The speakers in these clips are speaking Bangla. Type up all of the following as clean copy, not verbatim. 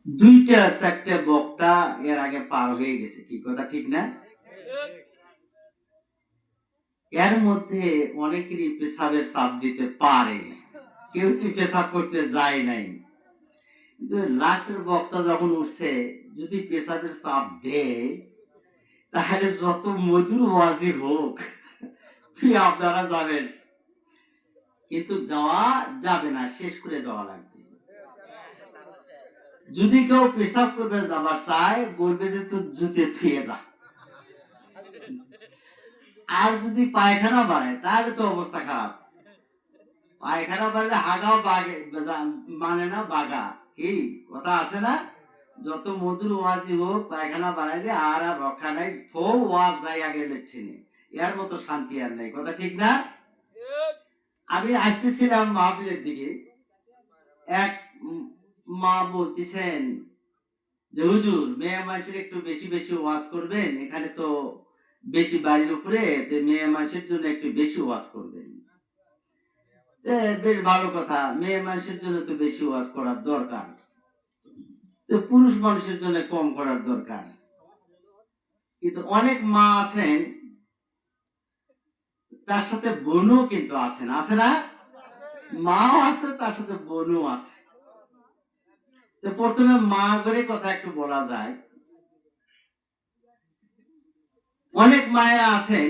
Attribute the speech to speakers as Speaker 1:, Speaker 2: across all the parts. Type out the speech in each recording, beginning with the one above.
Speaker 1: দুইটা চারটে বক্তা এর আগে পার হয়ে গেছে, কি কথা ঠিক না? এর মধ্যে অনেকেরই পেশাবের চাপ দিতে পারে, কেউ কি পেশাব করতে যায় নাই, কিন্তু লাস্টের বক্তা যখন উঠছে যদি পেশাবের চাপ দেয় তাহলে যত মধুর ওয়াজি হোক তুই আপনারা যাবেন, কিন্তু যাওয়া যাবে না, শেষ করে যাওয়া লাগবে। যদি কেউ পেশাব করবে যাবার চায় বলবে যে তুই জুতে থুয়ে যা, আর যদি পায়খানা বাড়ায় তাহলে তো অবস্থা খারাপ। পায়খানা বাড়লে হাগাও বাগে মানে না, বাগা কি কথা আছে না, যত মধুর ওয়াজি হোক পায়খানা বাড়াইলে আর আর রক্ষা নাই, থো ওয়াজ যাই আগে লেট্রিনে, এর মতো শান্তি আর নাই, কথা ঠিক না? আমি আসতেছিলাম মাহফিলের দিকে, এক মা বলতেছেন যে হুজুর মেয়ে মানুষের একটু বেশি বেশি ওয়াজ করবেন, এখানে তো বেশি বাড়ির উপরে, মেয়ে মানুষের জন্য একটু বেশি ওয়াজ করবেন। বেশ ভালো কথা, মেয়ে মানুষের জন্য তো বেশি ওয়াজ করার দরকার, তো পুরুষ মানুষের জন্য কম করার দরকার। কিন্তু অনেক মা আছেন তার সাথে বোনও কিন্তু আছেন, আছে না? মাও আছে তার সাথে বোনও আছে। তো প্রথমে মা করে কথা একটু বলা যায়। অনেক মায়েরা আছেন,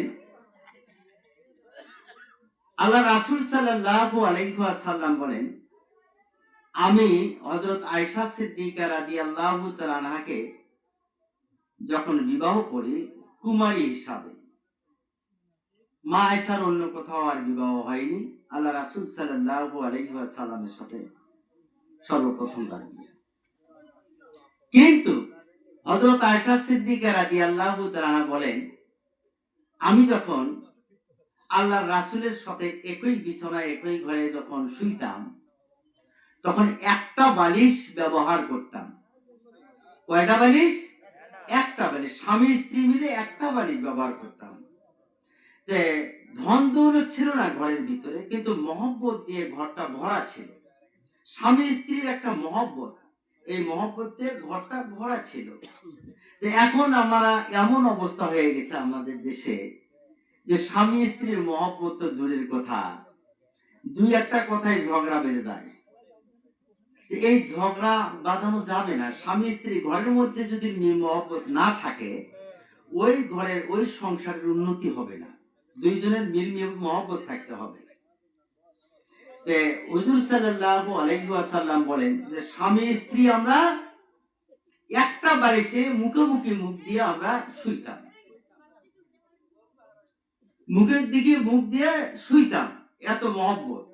Speaker 1: আল্লাহ রাসূল সাল্লাল্লাহু আলাইহি ওয়াসাল্লাম বলেন, আমি হযরত আয়েশা সিদ্দিকা রাদিয়াল্লাহু তাআলা আনহাকে যখন বিবাহ করি কুমারী হিসাবে, মা আয়েশার অন্য কোথাও আর বিবাহ হয়নি, আল্লাহ রাসূল সাল্লাল্লাহু আলাইহি ওয়াসাল্লামের সাথে সর্বপ্রথম তার বিয়ে। কিন্তু হযরত আয়েশা সিদ্দিকা রাদিয়াল্লাহু তাআলা আনহা বলেন, আমি যখন আল্লাহর রাসূলের সাথে একই বিছানায় একই ঘরে যখন শুইতাম তখন একটা বালিশ ব্যবহার করতাম। কয়টা বালিশ? একটা বালিশ, স্বামী স্ত্রী মিলে একটা বালিশ ব্যবহার করতাম। যে ধন দৌলত ছিল না ঘরের ভিতরে, কিন্তু মহব্বত দিয়ে ঘরটা ভরা ছিল, স্বামী স্ত্রীর একটা মহব্বত, এই মহব্বতের ঘরটা ভরা ছিল। এখন আমরা এমন অবস্থা হয়ে গেছে আমাদের দেশে যে স্বামী স্ত্রীর মহব্বত তো দূরের কথা, দুই একটা কথায় ঝগড়া বেড়ে যায়। এই ঝগড়া বাঁধানো যাবে না, স্বামী স্ত্রী ঘরের মধ্যে যদি মহব্বত না থাকে ওই ঘরের ওই সংসারের উন্নতি হবে না, দুইজনের মিল মহব্বত থাকতে হবে। হুজুর সাল্লাল্লাহু আলাইহি ওয়াসাল্লাম বলেন যে স্বামী স্ত্রী আমরা একটা বালিশে মুখোমুখি মুখ দিয়ে আমরা শুইতাম, মুখের দিকে মুখ দিয়ে শুইতাম, এত মহব্বত।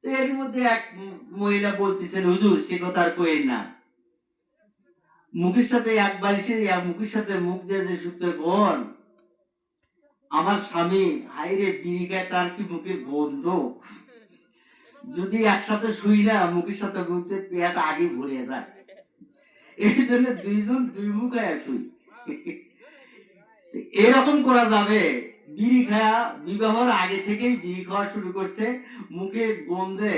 Speaker 1: এর মধ্যে এক মহিলা বলতেছেন, হুজুর সে কথা আর কইেন না, মুখের সাথে এক বালিশে মুখের সাথে মুখ দিয়ে যে শুতে কোন আমার স্বামী হাইরে বিড়ি খায়, তার কি মুখের গন্ধ, যদি একসাথে শুই না মুখের সাথে মুখ দিয়ে পেট আগে ভরে যায়, এই জন্য দুইজন দুই মুখ খায় শুই। এরকম করা যাবে? বিড়ি খায়া বিবাহের আগে থেকেই বিড়ি খাওয়া শুরু করছে, মুখে গন্ধে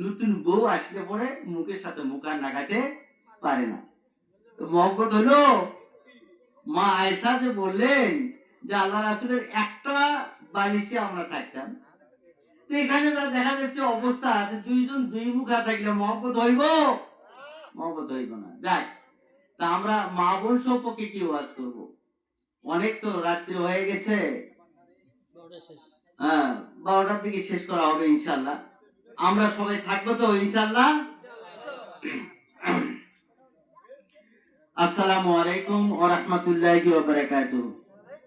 Speaker 1: নতুন বউ আসলে পরে মুখের সাথে মুখ আর লাগাতে পারে না। তো মহব্বত হলো? মা আয়েশা যে বললেন যে আল্লাহ রাসূলের একটা বালিশে আমরা থাকতাম, তো এখানে যা দেখা যাচ্ছে অবস্থা যে দুইজন দুই মুখা থাকলে মহব্বত হইব? মহব্বত হইব না। যাক, তা আমরা মা বোন সম্পর্কে কি ওয়াজ করব? অনেক তো রাত্রি হয়ে গেছে, 12টার দিকে শেষ করা হবে ইনশাআল্লাহ। আমরা সবাই থাকবো তো ইনশাআল্লাহ? আসসালামু আলাইকুম ওয়া রাহমাতুল্লাহি ওয়া বারাকাতুহু।